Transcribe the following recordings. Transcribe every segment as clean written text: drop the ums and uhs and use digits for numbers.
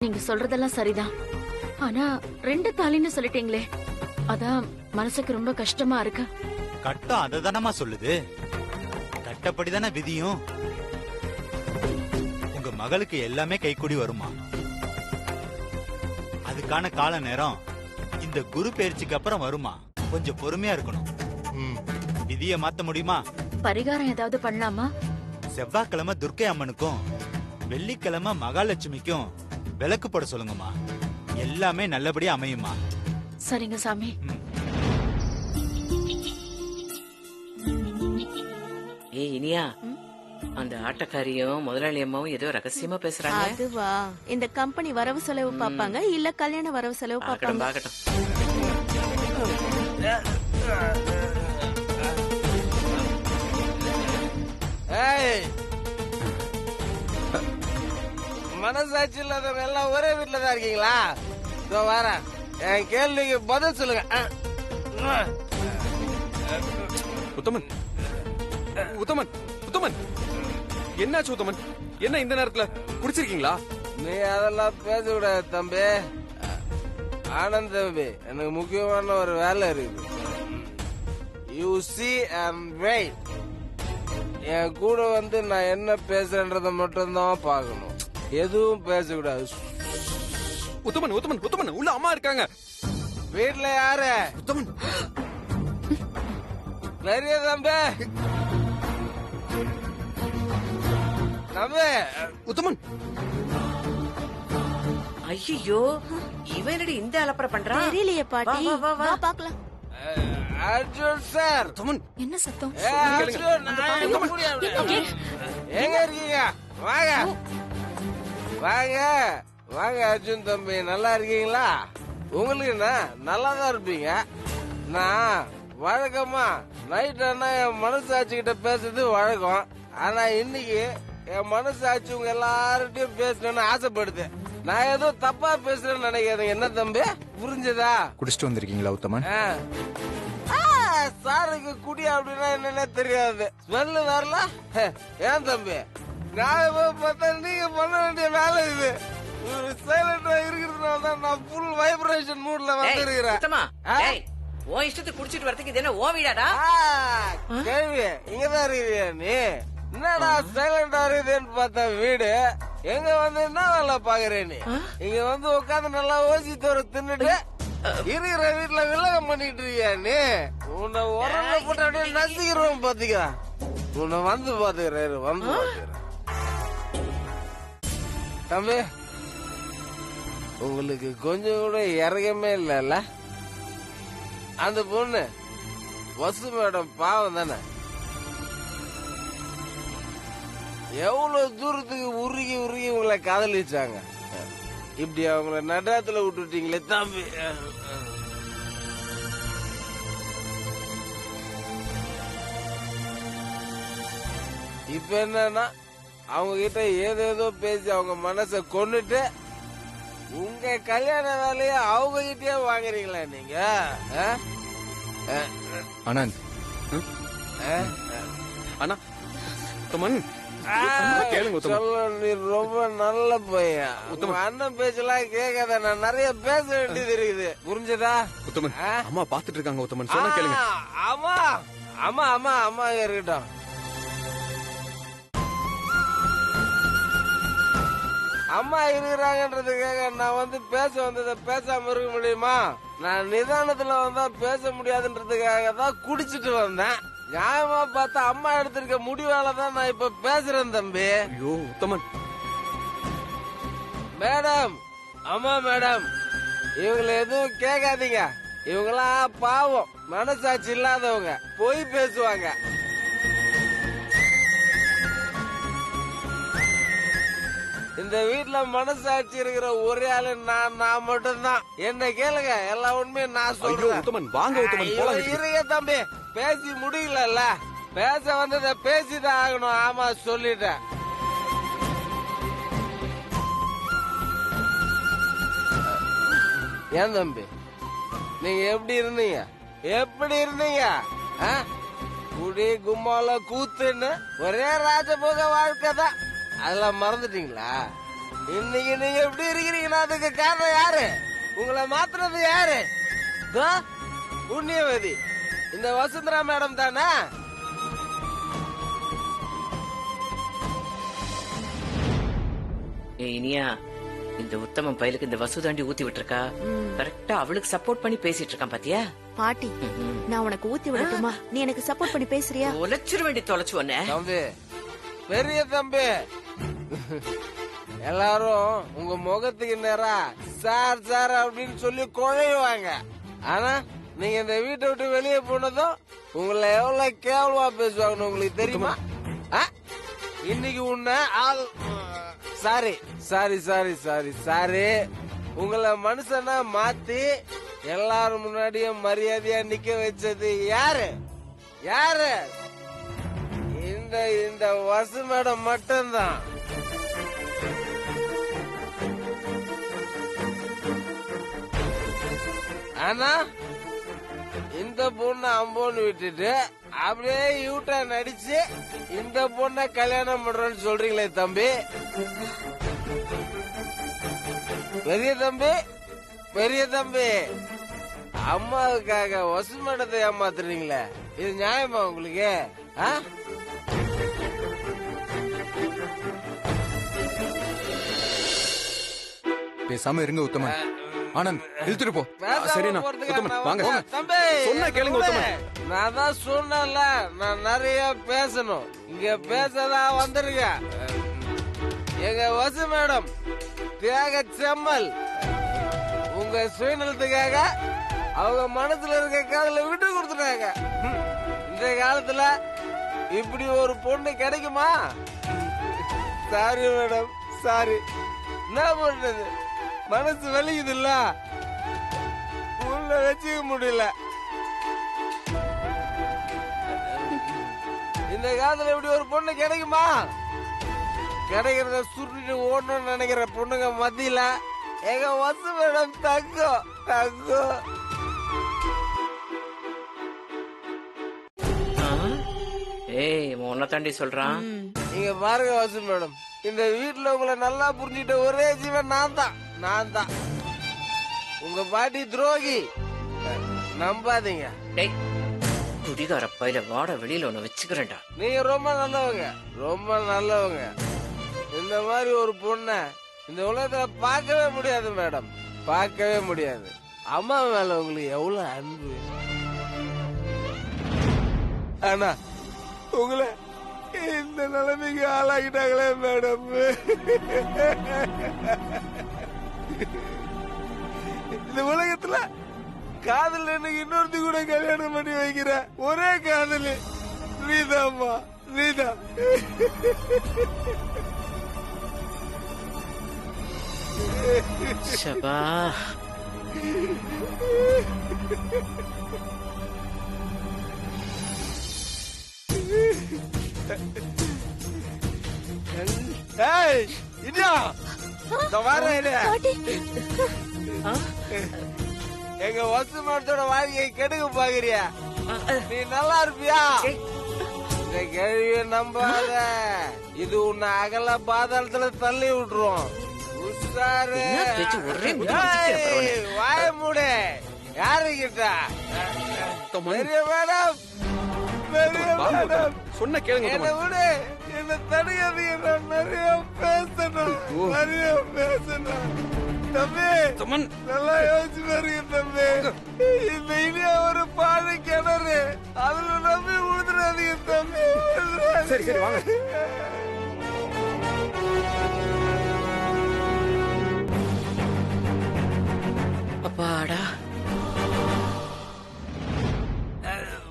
நீங்க சொல்றதெல்லாம் சரிதான். ஆனா 2 தாலின்னு சொல்லிட்டீங்களே, அதான் மனசுக்கு ரொம்ப கஷ்டமா இருக்கு. கட்டம் அததானமா சொல்லுது. கட்டப்படிதானே விதியும். உங்க மகளுக்கு எல்லாமே கைக்கூடி வருமா? அதுக்கான கால நேரம் இந்த குரு பயிற்சிக்கு அப்புறம் வருமா? கொஞ்சம் பொறுமையா இருக்கணும். விதிய மாத்த முடியுமா? பரிகாரம் ஏதாவது பண்ணலாமா? செவ்வாய்க்கிழமை துர்க்கை அம்மனுக்கும் வெள்ளிக்கிழமை மகாலட்சுமிக்கும் விளக்கு போட சொல்லுங்கம்மா. எல்லாமே நல்லபடியா அமையுமா? சரிங்க சாமி. ஏய் இனியா, அந்த ஆட்டக்காரியும் முதலாளி அம்மாவும் ஏதோ ரகசியமா பேசுறாங்க. அதுவா? இந்த கம்பெனி வரவு செலவு பாப்பாங்க இல்ல கல்யாண வரவு செலவு பாப்பாங்க? பாக்கட்டும். மனசாட்சி இல்லாதவங்க எல்லாம் ஒரே வீட்டுல தான் இருக்கீங்களா? இதோ வரேன், என் கேள்விக்கு பதில் சொல்லுங்க. உத்தமன், உத்தமன், உத்தமன், என்னாச்சு உத்தமன்? என்ன இந்த நேரத்துல குடிச்சிருக்கீங்களா? நீ அதெல்லாம் பேசக்கூடாது தம்பி. ஆனந்த் தம்பி, எனக்கு முக்கியமான ஒரு வேலை இருக்குது. You see and wait. என் கூட வந்து நான் என்ன பேசுறேன்றத மட்டும்தான் பார்க்கணும். எதுவும் பேசக்கூடாது. உத்தமன், உத்தமன், உத்தமன், உள்ள அம்மா இருக்காங்க. வீட்டுல யாரு? உத்தமன், பெரிய தம்பி. தம்பி. உத்தமன். ஐயோ, இவனடி இந்த அலப்பற பண்றான்? தெரியலையே பாட்டி. வா, வா, வா. வா பாக்கலாம். அர்ஜுன் சார். உத்தமன், என்ன சத்தம்? அர்ஜுன், எங்க இருக்கீங்க? வாங்க வாங்க வாங்க. அர்ஜுன் தம்பி, நல்லா இருக்கீங்களா? உங்களுக்கு என்ன, நல்லா தான் இருப்பீங்க. நான் வழக்கமா நைட் ஆனா என் மனசாட்சி கிட்ட பேசுறது வழக்கம். ஆனா இன்னைக்கு என் மனசாட்சி உங்க எல்லார்கிட்டயும் பேசணும்னு ஆசைப்படுது. நான் ஏதோ தப்பா பேசுறேன்னு நினைக்காதீங்க. என்ன தம்பி, புரிஞ்சதா? குடிச்சிட்டு வந்திருக்கீங்களா உத்தமன்? சாருக்கு குடி அப்படின்னா என்னன்னே தெரியாது. ஸ்மெல்லு வரல. ஏன் தம்பி, நான் பார்த்தா நீங்க பண்ண வேண்டிய வேலை இது. ஒரு சைலண்டா இருக்கிறதுனால தான் நான் ஃபுல் வைப்ரேஷன் மூட்ல வந்திருக்கிறேன். உன் இஷ்டத்துக்கு குடிச்சிட்டு வரதுக்கு இது என்ன ஓ வீடாடா? கேள்வி, இங்கதான் இருக்கிறியா நீ? என்னடா சைலண்டா இருக்குதுன்னு பார்த்தா வீடு. எங்க வந்து என்ன வேலை பாக்குறே நீ? இங்க வந்து உட்காந்து நல்லா ஓசி தோற தின்னுட்டு இருக்கிற வீட்டுல வில்லகம் பண்ணிட்டு இருக்கியா நீ? உன்னை உரல்ல போட்டு அப்படியே நசிக்கிறோம் பாத்துக்க. உன்னை வந்து பாத்துக்கிறேன், வந்து பாத்துக்கிறேன். தம்பி, உங்களுக்கு கொஞ்சம் கூட இறக்கமே இல்ல. அந்த பொண்ணு வசு மேடம் பாவம் தானே. எவ்வளவு தூரத்துக்கு உருகி உருகி உங்களை காதலிச்சாங்க. இப்படி அவங்கள நடாத்துல விட்டுட்டீங்களே தம்பி. இப்ப என்னன்னா அவங்க கிட்ட ஏதேதோ பேசி அவங்க மனச கொன்னுட்டு உங்க கல்யாண வேலைய அவங்க கிட்டே வாங்குறீங்களா நீங்க? ஆனந்த், அண்ணா உத்தமன், கேளுங்க உத்தமன். சொல்ல, நீ ரொம்ப நல்ல பையன். உங்க அண்ணன் பேச்செல்லாம் கேட்காத, நான் நிறைய பேச வேண்டியது இருக்குது. புரிஞ்சதா? உத்தமன், அம்மா பாத்துட்டு இருக்காங்க உத்தமன், சொன்னா கேளுங்க. ஆமா ஆமா ஆமா ஆமா இருக்கட்டும். அம்மா இருக்கிறாங்கன்றதுக்காக நான் வந்து பேச வந்ததை பேசாம இருக்க முடியுமா? நான் நிதானத்துல வந்தா பேச முடியாதுன்றதுக்காக தான் குடிச்சிட்டு வந்தேன். நியாயமா பார்த்தா அம்மா எடுத்திருக்க முடிவால தான் நான் இப்ப பேசுறேன் தம்பி. ஐயோ உத்தமன். மேடம், ஆமா மேடம், இவங்களை எதுவும் கேட்காதீங்க. இவங்களா பாவம், மனசாட்சி இல்லாதவங்க, பொய் பேசுவாங்க. இந்த வீட்டுல மனசாட்சி இருக்கிற ஒரே ஆளு நான் மட்டும்தான். என்ன கேளுங்க, எல்லா உண்மையும் நான் சொல்றேன். உத்தமன், வாங்க உத்தமன், போலாம். இருங்க தம்பி, பேசி முடியல. பேச வந்ததை பேசிதான் ஆகணும். ஆமா, சொல்லிட்டேன். ஏன் தம்பி, நீங்க எப்படி இருந்தீங்க? எப்படி இருந்தீங்க? குடி கும்மால கூத்துன்னு ஒரே ராஜபோக வாழ்க்கை தான். அதெல்லாம் மறந்துட்டீங்களா? இன்னைக்கு நீங்க எப்படி இருக்கிறீங்கன்னா அதுக்கு காரணம் யாரு? உங்களை மாத்துறது யாரு? புண்ணியவதி இந்த வசுந்தரா மேடம் தானே? இனியா, இந்த உத்தமம் பயலுக்கு இந்த வசுதாண்டி ஊத்தி விட்டுருக்கா. கரெக்டா அவளுக்கு சப்போர்ட் பண்ணி பேசிட்டு இருக்கான் பாத்தியா? பாட்டி, நான் உனக்கு ஊத்தி விடட்டுமா? நீ எனக்கு சப்போர்ட் பண்ணி பேசுறியா? தொலைச்சிரு வேண்டி தொலைச்சு ஒன்ன. தம்பி, பெரிய தம்பி, எல்லாரும் உங்க முகத்துக்கு நேரா சார் சார் அப்படின்னு சொல்லி குழையுவாங்க. ஆனா நீங்க இந்த வீட்டை விட்டு வெளியே போனதும் உங்களை எவ்வளவு கேவலமா பேசுவாங்கன்னு உங்களுக்கு தெரியுமா? இன்னைக்கு உன்ன sorry sorry sorry sorry sorry உங்களை மனுஷனா மாத்தி எல்லாரும் முன்னாடியும் மரியாதையா நிக்க வச்சது யாரு? யாரு? இந்த வசு மேடம் மட்டும்தான். ஆனா இந்த பொண்ணை அம்போன்னு விட்டுட்டு அப்படியே யூட்டா நடிச்சு இந்த பொண்ணை கல்யாணம் பண்றோம்னு சொல்றீங்களே தம்பி. பெரிய தம்பி, பெரிய தம்பி, அம்மாவுக்காக வசு மேடத்தை ஏமாத்துறீங்களே, இது நியாயமா உங்களுக்கு? பேசாம இருங்க உத்தமன். ஆனந்த், இழுத்துட்டு போ. சரிண்ணா. உத்தமன், வாங்க. தம்பி, சொன்னா கேளுங்க உத்தமன். நான் தான் சொன்னல, நான் நிறைய பேசணும். இங்க பேசதான் வந்திருக்கேன். எங்க வசு மேடம் தியாக செம்மல் உங்க சுயநலத்துக்காக அவங்க மனசுல இருக்க காதல விட்டு கொடுத்துட்டாங்க. இந்த காலத்துல இப்படி ஒரு பொண்ணு கிடைக்குமா? Sorry madam, sorry. என்ன பண்றது, மனசு வலிக்குது இல்ல, உள்ள வச்சுக்க முடியல. இந்த காலத்துல இப்படி ஒரு பொண்ணு கிடைக்குமா? கிடைக்கிறத சுருட்டு ஓடணும்னு நினைக்கிற பொண்ணுங்க மத்தியில எங்க வசு மேடம் தங்கம் தங்கம். ஏய், உன்ன தாண்டி சொல்றான். நீங்க பாருங்க வசு மேடம், இந்த வீட்டுல உங்களை நல்லா புரிஞ்சுட்ட ஒரே ஜீவன் நான் தான். உங்க பாட்டி துரோகி, நம்பாதீங்க. டேய், குடிகார பையில வாட வெளியில ஒண்ணு வச்சுக்கிறேன்டா. நீங்க ரொம்ப நல்லவங்க, ரொம்ப நல்லவங்க. இந்த மாதிரி ஒரு பொண்ண இந்த உலகத்துல பார்க்கவே முடியாது மேடம், பார்க்கவே முடியாது. அம்மா மேல உங்களுக்கு எவ்வளவு அன்பு. ஆனா உங்களை இந்த நிலைமைக்கு ஆளாக்கிட்டாங்களே மேடம். இந்த உலகத்துல காதல் எனக்கு இன்னொருத்தி கூட கல்யாணம் பண்ணி வைக்கிற ஒரே காதல் நீதாம்மா, நீதான். சபா, எங்க வசு மரத்தோட வாழ்க்கையை கெடுக்க பாக்குறியா? நீ நல்லா இருப்பியா? இந்த கேள்வியை நம்பாத, இது உன்னை அகல பாதாளத்துல தள்ளி விட்டுரும். உஷாரு. வாய மூடு. யாரு கிட்ட? பெரிய மேடம், பெரிய மேடம், சொன்ன கேளுங்க என்ன விடு, என்ன தடுக்காதீங்க. நான் நிறைய பேசணும், நிறைய பேசணும். தம்பி, நல்லா யோசிச்சு பாருங்க தம்பி. இந்த இனியா ஒரு பாதை கிணறு, அதுல நம்பி விழுந்துடாதீங்க தம்பி. சரி சரி வாங்க. அப்பாடா,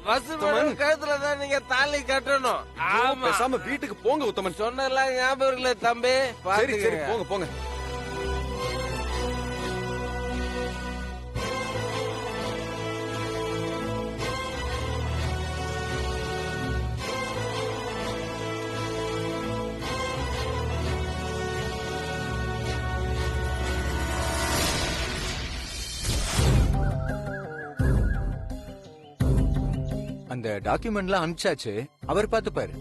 வசு மேடம் கழுத்துலதான் நீங்க தாலி கட்டணும். ஆமா, பேசாம வீட்டுக்கு போங்க உத்தமன். சொன்னெல்லாம் ஞாபகம் இருக்குல்ல தம்பி? சரி சரி போங்க போங்க. அந்த டாக்குமெண்ட்லாம் அனுப்பிச்சாச்சு, அவர் பார்த்துப்பாரு.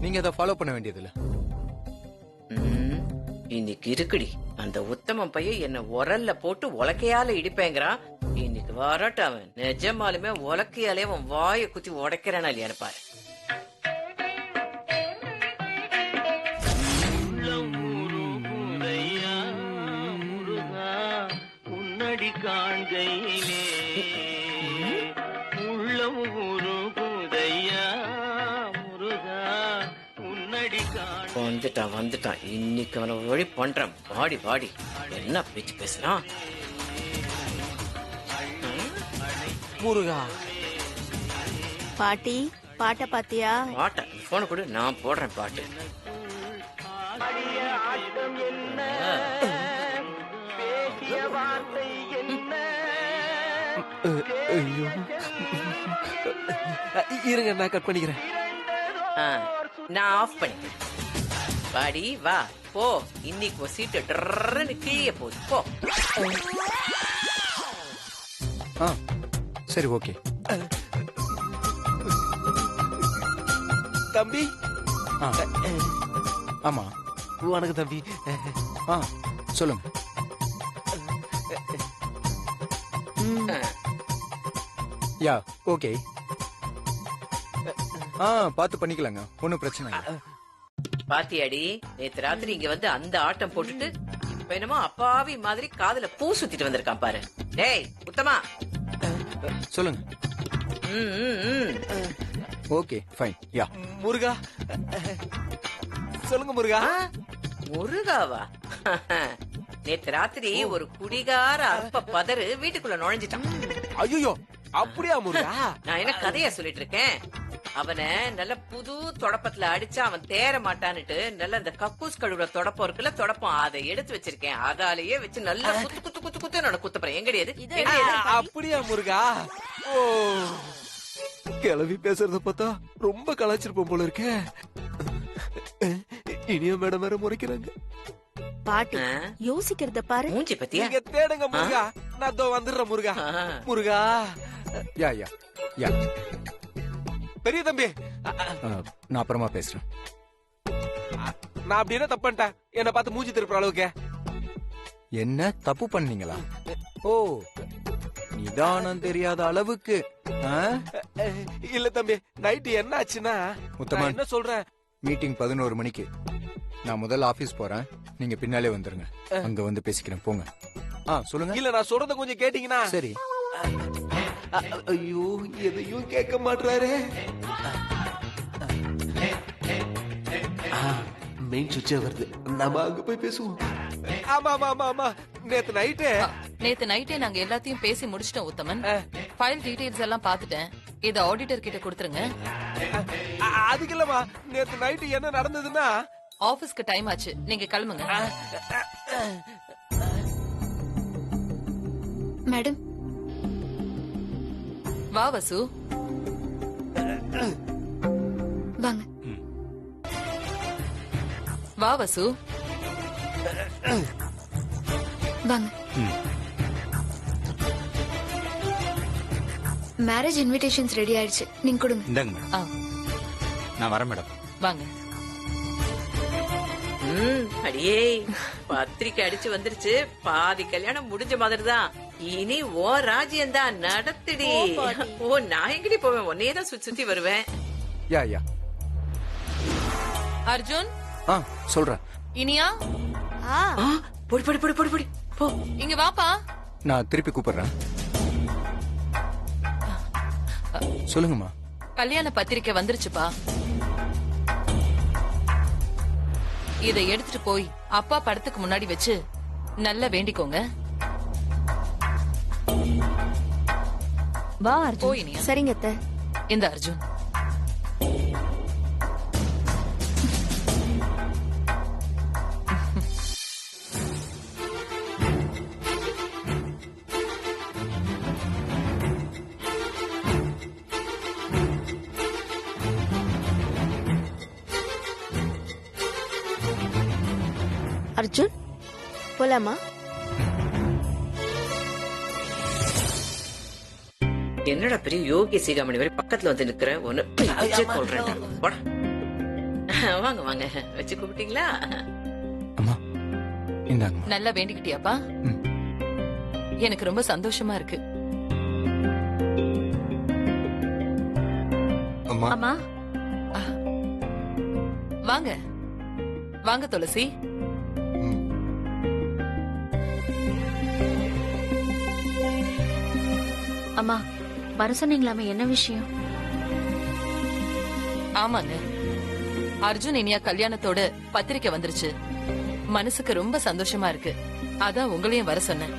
நீங்க அதை ஃபாலோ பண்ண வேண்டியதில்ல. இன்னைக்கு இருக்குடி அந்த உத்தமன் பையன் என்ன உரல்ல போட்டு உலக்கையால இடிப்பேங்கிறான். இன்னைக்கு வரட்டு அவன் நிஜமாலுமே உலக்கையாலே அவன் வாயை குத்தி உடைக்கிறானா இல்லையான்னு பாரு. உன்னடி காண்கையிலே உள்ளம் உருகுதையா முருகா உன்னடி காண் வந்துட்டான் இன்னைக்கு அவனை வழி பண்றான். பாடி பாடி என்ன பேச்சு பேசுறான். முருகா பாட்டி பாட்ட பாத்தியா? பாட்ட போன கூட நான் போடுறேன் பாட்டு. ஆட்டம் என்ன பேசிய வார்த்தை என்ன ஐயோ இருங்க நான் கட் பண்ணிக்கிறேன். நான் ஆஃப் பண்ணிக்கிறேன். பாடி வா போ. இன்னைக்கு ஒரு சீட்டு டர்ன்னு கீழே போகுது போ. சரி ஓகே. தம்பி ஆமா வணக்கம் தம்பி. சொல்லுங்க. Yeah okay. பார்த்து பண்ணிக்கலாங்க, ஒன்னும் பிரச்சனை இல்லை. பாத்தியாடி நேத்து ராத்திரி இங்க வந்து அந்த ஆட்டம் போட்டுட்டு இப்ப என்னமோ அப்பாவி மாதிரி காதுல பூ சுத்திட்டு வந்திருக்கான் பாரு. டேய் உத்தமா. சொல்லுங்க. Okay fine. யா முருகா சொல்லுங்க முருகா. முருகாவா? நேத்து ராத்திரி ஒரு குடிகார அற்ப பதறு வீட்டுக்குள்ள நுழைஞ்சிட்டான். ஐயோ அப்படியா முருகா? நான் என்ன கதையா சொல்லிட்டு இருக்கேன். அவனை நல்ல புது தொடப்பத்துல அடிச்சா அவன் தேர மாட்டான்னுட்டு நல்ல இந்த கக்கூஸ் கழுவுற தொடப்பம் இருக்குல்ல, தொடப்பம் அதை எடுத்து வச்சிருக்கேன். அதாலேயே வச்சு நல்லா குத்து குத்து குத்து குத்து நான் குத்துறேன். எங்கடியது? அப்படியா முருகா? ஓ கிளவி பேசுறத பார்த்தா ரொம்ப கலாச்சிருப்போம் போல இருக்கே. இனிய மேடம் வேற முறைக்கிறாங்க. பாட்டி யோசிக்கிறத பாரு. மூஞ்சி பத்தியா? நீங்க தேடுங்க முருகா, நான் இதோ வந்துடுறேன் முருகா. முருகா யா யா யா. பெரிய தம்பி நான் அப்புறமா பேசுறேன். நான் அப்படி என்ன தப்பு பண்ணிட்டேன் என்ன பார்த்து மூஞ்சி திருப்புற அளவுக்கு? என்ன தப்பு பண்ணீங்களா? ஓ நிதானம் தெரியாத அளவுக்கு. இல்ல தம்பி, நைட்டு என்ன ஆச்சுன்னா உத்தமன், என்ன சொல்றேன், மீட்டிங் 11 மணிக்கு. நான் முதல்ல ஆபீஸ் போறேன், நீங்க பின்னாலே வந்துருங்க. அங்க வந்து பேசிக்கிறேன், போங்க. சொல்லுங்க. இல்ல நான் சொல்றத கொஞ்சம் கேட்டீங்கன்னா. சரி. ஐயோ எதையும் கேட்க மாட்டாரு. மெயின் சுவிட்சே வருது, நம்ம அங்க போய் பேசுவோம். ஆமா ஆமா ஆமா ஆமா நேத்து நைட்டே நாங்க எல்லாத்தையும் பேசி முடிச்சிட்டோம் உத்தமன். ஃபைல் டீடைல்ஸ் எல்லாம் பாத்துட்டேன். இத ஆடிட்டர் கிட்ட கொடுத்துருங்க. அதுக்கு இல்லமா, நேத்து நைட்டு என்ன நடந்ததுன்னா, ஆபீஸ்க்கு டைம் ஆச்சு, நீங்க கிளம்புங்க. மேடம் வா வசு, வாங்க. வா வசு, வாங்க. மேரேஜ் இன்விடேஷன்ஸ் ரெடி ஆயிடுச்சு, நீங்க கொடுங்க. இந்தாங்க மேடம். நான் வரேன் மேடம். வாங்க. அடியே பத்திரிக்கை அடிச்சு வந்துருச்சு. பாதி கல்யாணம் முடிஞ்ச மாதிரிதான். இனி ஓ ராஜ்யம் தான் நடத்துடி. ஓ நான் எங்கடி போவேன், ஒன்னேதான் சுத்தி சுத்தி வருவேன். யா யா. அர்ஜுன் சொல்றேன். இனியா பொடி பொடி பொடி பொடி பொடி போ. இங்க வாப்பா. நான் திருப்பி கூப்பிடுறேன். சொல்லுங்கம்மா. கல்யாண பத்திரிக்கை வந்துருச்சுப்பா. இதை எடுத்துட்டு போய் அப்பா படத்துக்கு முன்னாடி வச்சு நல்லா வேண்டிக்கோங்க. வா போ அர்ஜுன். இனியா. சரிங்க அத்தை. இந்த அர்ஜுன். அர்ஜுன் போலாமா? என்னடா பெரிய யோகி சீகாமணி வரை பக்கத்துல வந்து நிக்கிற, ஒண்ணு கொள்றேன். வாங்க வாங்க, வச்சு கூப்பிட்டீங்களா? அம்மா இந்தாங்க நல்லா வேண்டிக்கிட்டியாப்பா? ம். எனக்கு ரொம்ப சந்தோஷமா இருக்கு. அம்மா அம்மா வாங்க வாங்க துளசி. ம். அம்மா வர சொன்னீங்களாமே, என்ன விஷயம்? ஆமாங்க, அர்ஜுன் இனியா கல்யாணத்தோட பத்திரிக்கை வந்துருச்சு. மனசுக்கு ரொம்ப சந்தோஷமா இருக்கு. அதான் உங்களையும் வர சொன்னேன்.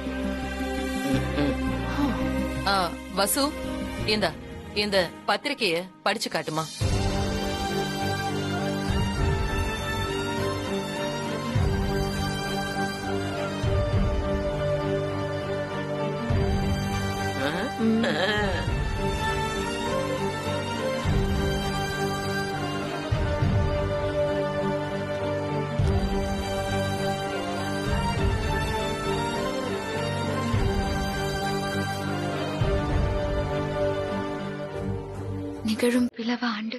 ஆ, வசு இந்த பத்திரிக்கைய படிச்சு காட்டுமா. நிகழும் பிளவ ஆண்டு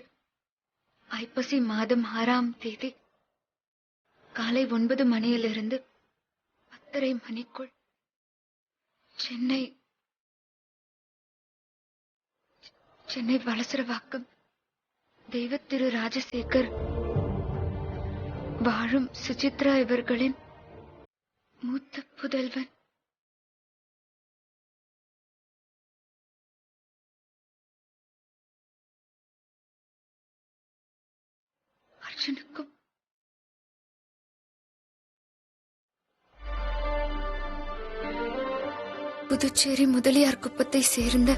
ஐப்பசி மாதம் 6ஆம் தேதி காலை 9 மணியிலிருந்து 10:30 மணிக்குள் சென்னை வலசரவாக்கம் தெய்வ திரு ராஜசேகர் வாழும் சுசித்ரா இவர்களின் மூத்த புதல்வன் அர்ஜுனுக்கும் புதுச்சேரி முதலியார் குப்பத்தை சேர்ந்த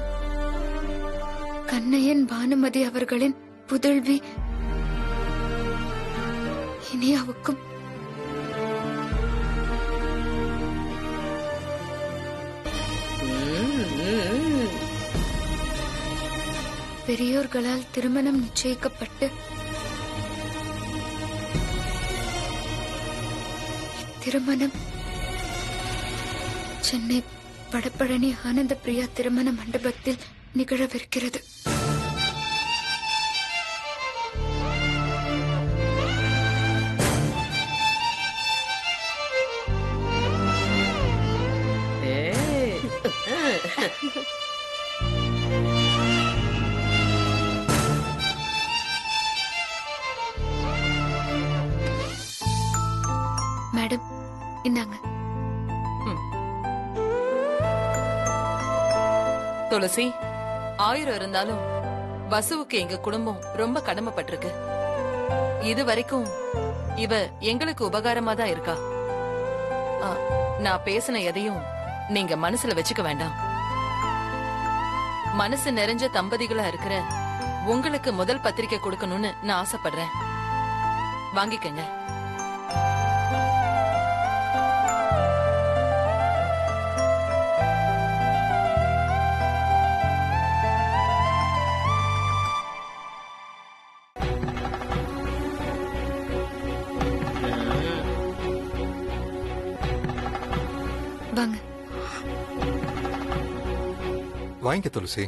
கண்ணையன் பானுமதி அவர்களின் புதல்வி இனியாவுக்கும் பெரியோர்களால் திருமணம் நிச்சயிக்கப்பட்டு திருமணம் சென்னை வடபழனி ஆனந்த பிரியா திருமண மண்டபத்தில் நிகழவிருக்கிறது. மேடம் இந்தாங்க. துளசி, 1000 இருந்தாலும் வசுவுக்கு எங்க குடும்பம் ரொம்ப கடமைப்பட்டிருக்கு. இது வரைக்கும் இவ எங்களுக்கு உபகாரமா தான் இருக்கா. நான் பேசின எதையும் நீங்க மனசுல வச்சுக்க வேண்டாம். மனசு நிறைஞ்ச தம்பதிகளா இருக்கிற உங்களுக்கு முதல் பத்திரிக்கை கொடுக்கணும்னு நான் ஆசைப்படுறேன். வாங்கிக்கங்க. வாங்க. வாங்கிக்க துளசி.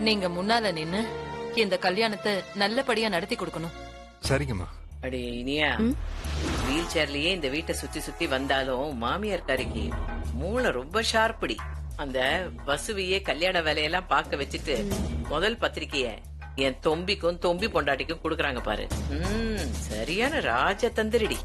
நீங்க முன்னால நின்னு இந்த கல்யாணத்தை நல்லபடியா நடத்தி கொடுக்கணும். சரிங்கம்மா. அடே இனியா, வீல் சேர்லயே இந்த வீட்டை சுத்தி சுத்தி வந்தாலும் மாமியார் காரிக்கு மூளை ரொம்ப ஷார்ப்படி. அந்த வசுவையே கல்யாண வேலையெல்லாம் பார்க்க வச்சுட்டு முதல் பத்திரிக்கைய என் தொம்பிக்கும் தொம்பி பொண்டாட்டிக்கும் கொடுக்கறாங்க பாரு. சரியான ராஜ தந்திரடி.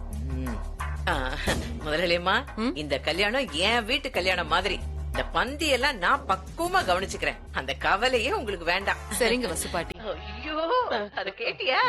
முதலாளியம்மா, இந்த கல்யாணம் என் வீட்டு கல்யாணம் மாதிரி. இந்த பந்தி எல்லாம் நான் பக்குவமா கவனிச்சுக்கிறேன். அந்த கவலையே உங்களுக்கு வேண்டாம். சரிங்க வசு பாட்டி. ஐயோ, அத கேட்டியா?